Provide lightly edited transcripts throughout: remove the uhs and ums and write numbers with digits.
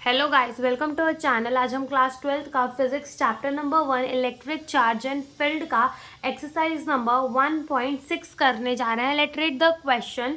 Hello guys, welcome to our channel. आज हम class 12th का physics chapter number 1 electric charge and field का exercise number 1.6 करने जा रहे हैं। Let read the question.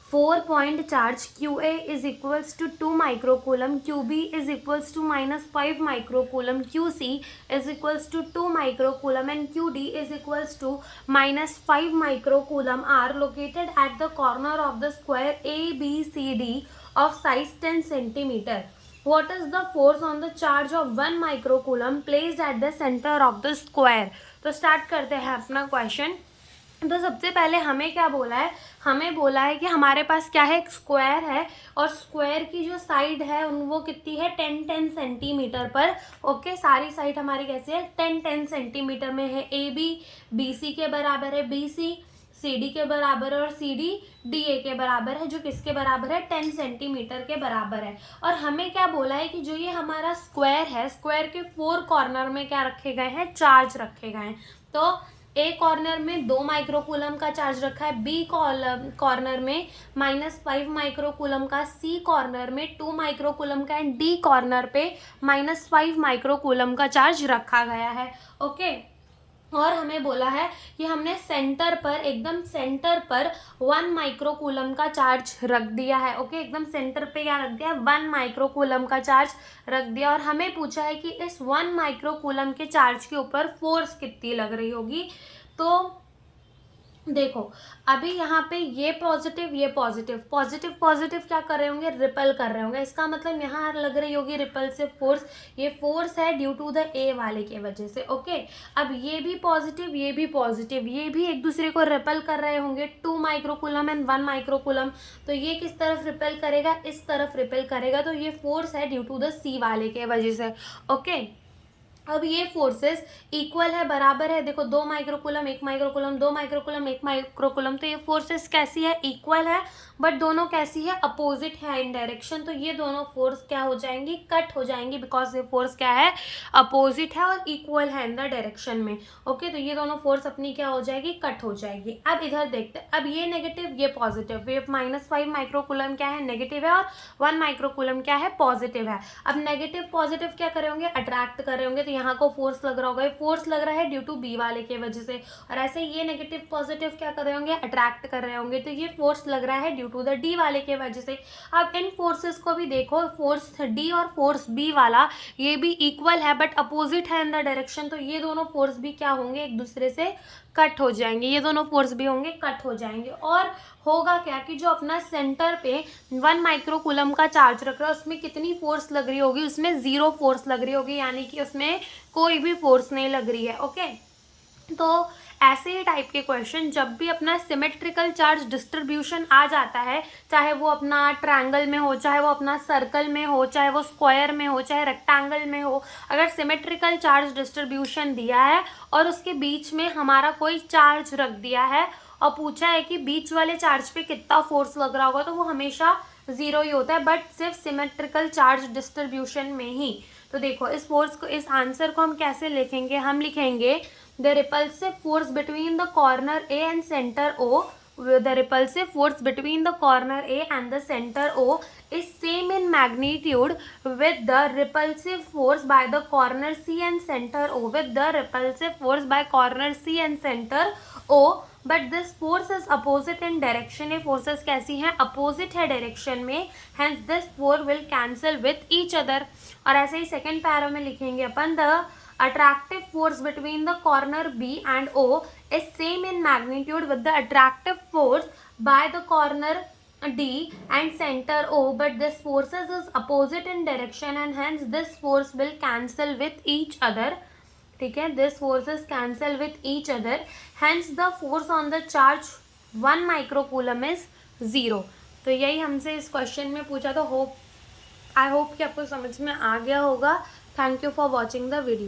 4 point charge QA is equals to 2 microcoulomb, QB is equals to -5 microcoulomb, QC is equals to 2 microcoulomb and QD is equals to -5 microcoulomb are located at the corner of the square ABCD of size 10 centimeter. What is the force on the charge of 1 microcoulomb placed at the center of the square? तो start करते हैं अपना question. तो सबसे पहले हमें क्या बोला है, हमें बोला है कि हमारे पास क्या है, एक स्क्वायर है और स्क्वायर की जो साइड है वो कितनी है, 10 सेंटीमीटर पर। ओके, सारी साइड हमारी कैसी है, 10 सेंटीमीटर में है। AB BC के बराबर है, BC CD के बराबर है और CD DA के बराबर है, जो किसके बराबर है, 10 सेंटीमीटर के बराबर है। और हमें क्या बोला है कि जो ये हमारा स्क्वायर है, स्क्वायर के 4 कॉर्नर में क्या रखे गए हैं, चार्ज रखे गए हैं। तो A कॉर्नर में 2 माइक्रोकूलम का चार्ज रखा है, B कॉर्नर में -5 माइक्रोकूलम का, C कॉर्नर में 2 माइक्रोकूलम का एंड D कॉर्नर पे -5 माइक्रोकूलम का चार्ज रखा गया है। ओके, और हमें बोला है कि हमने सेंटर पर, एकदम सेंटर पर 1 माइक्रोकूलम का चार्ज रख दिया है। ओके, एकदम सेंटर पे क्या रख दिया, 1 माइक्रोकूलम का चार्ज रख दिया। और हमें पूछा है कि इस 1 माइक्रोकूलम के चार्ज के ऊपर फोर्स कितनी लग रही होगी। तो देखो, अभी यहाँ पे ये पॉजिटिव, ये पॉजिटिव, पॉजिटिव पॉजिटिव क्या कर रहे होंगे, रिपल कर रहे होंगे। इसका मतलब यहाँ लग रही होगी रिपल्सिव फोर्स। ये फोर्स है ड्यू टू द A वाले के वजह से। ओके, अब ये भी पॉजिटिव, ये भी पॉजिटिव, ये भी एक दूसरे को रिपल कर रहे होंगे, 2 माइक्रोकूलम एंड 1 माइक्रोकूलम। तो ये किस तरफ रिपल करेगा, इस तरफ रिपल करेगा। तो ये फोर्स है ड्यू टू द C वाले के वजह से। ओके, अब ये फोर्सेस इक्वल है, बराबर है। देखो, 2 माइक्रोकूलम 1 माइक्रोकूलम, 2 माइक्रोकूलम 1 माइक्रोकूलम, तो ये फोर्सेस कैसी है, इक्वल है, बट दोनों कैसी है, अपोजिट है इन डायरेक्शन। तो ये दोनों फोर्स क्या हो जाएंगी, कट हो जाएंगी, बिकॉज ये फोर्स क्या है, अपोजिट है और इक्वल है इन द डायरेक्शन में। ओके, तो ये दोनों फोर्स अपनी क्या हो जाएगी, कट हो जाएगी। अब इधर देखते हैं, अब ये नेगेटिव, ये पॉजिटिव, ये -5 माइक्रोकूलम क्या है, नेगेटिव है, और 1 माइक्रोकूलम क्या है, पॉजिटिव है। अब नेगेटिव पॉजिटिव क्या करे होंगे, अट्रैक्ट कर रहे होंगे। तो यहाँ को फोर्स लग रहा होगा, फोर्स लग रहा है ड्यू टू B वाले के वजह से। और ऐसे ये नेगेटिव पॉजिटिव क्या कर रहे होंगे, अट्रैक्ट कर रहे होंगे। तो ये फोर्स लग रहा है ड्यू टू द D वाले के वजह से। अब इन फोर्सेस को भी देखो, फोर्स D और फोर्स B वाला ये भी इक्वल है बट अपोजिट है इन द डायरेक्शन। तो ये दोनों फोर्स भी क्या होंगे, एक दूसरे से कट हो जाएंगे, ये दोनों फोर्स भी होंगे, कट हो जाएंगे। और होगा क्या कि जो अपना सेंटर पे 1 माइक्रोकूलम का चार्ज रख रहा है, उसमें कितनी फोर्स लग रही होगी, उसमें 0 फोर्स लग रही होगी, यानी कि उसमें कोई भी फोर्स नहीं लग रही है। ओके, तो ऐसे ही टाइप के क्वेश्चन जब भी अपना सिमेट्रिकल चार्ज डिस्ट्रीब्यूशन आ जाता है, चाहे वो अपना ट्रायंगल में हो, चाहे वो अपना सर्कल में हो, चाहे वो स्क्वायर में हो, चाहे रेक्टेंगल में हो, अगर सिमेट्रिकल चार्ज डिस्ट्रीब्यूशन दिया है और उसके बीच में हमारा कोई चार्ज रख दिया है और पूछा है कि बीच वाले चार्ज पे कितना फोर्स लग रहा होगा, तो वो हमेशा 0 ही होता है, बट सिर्फ सिमेट्रिकल चार्ज डिस्ट्रीब्यूशन में ही। तो देखो, इस फोर्स को, इस आंसर को हम कैसे लिखेंगे, हम लिखेंगे the repulsive force between the corner A and center O, the repulsive force between the corner A and the center O is same in magnitude with the repulsive force by the corner C and center O, with the repulsive force by corner C and center O, but this force is opposite in direction। ये forces कैसी हैं, opposite है direction में, hence this force will cancel with each other। और ऐसे ही second para में लिखेंगे अपन, the attractive force between the corner B and O is same in magnitude with the attractive force by the corner D and center O, but this forces is opposite in direction and hence this force will cancel with each other। ठीक है, this forces cancel with each other, hence the force on the charge 1 microcoulomb is 0। तो यही हमसे इस question में पूछा। तो I hope कि आपको समझ में आ गया होगा। Thank you for watching the video.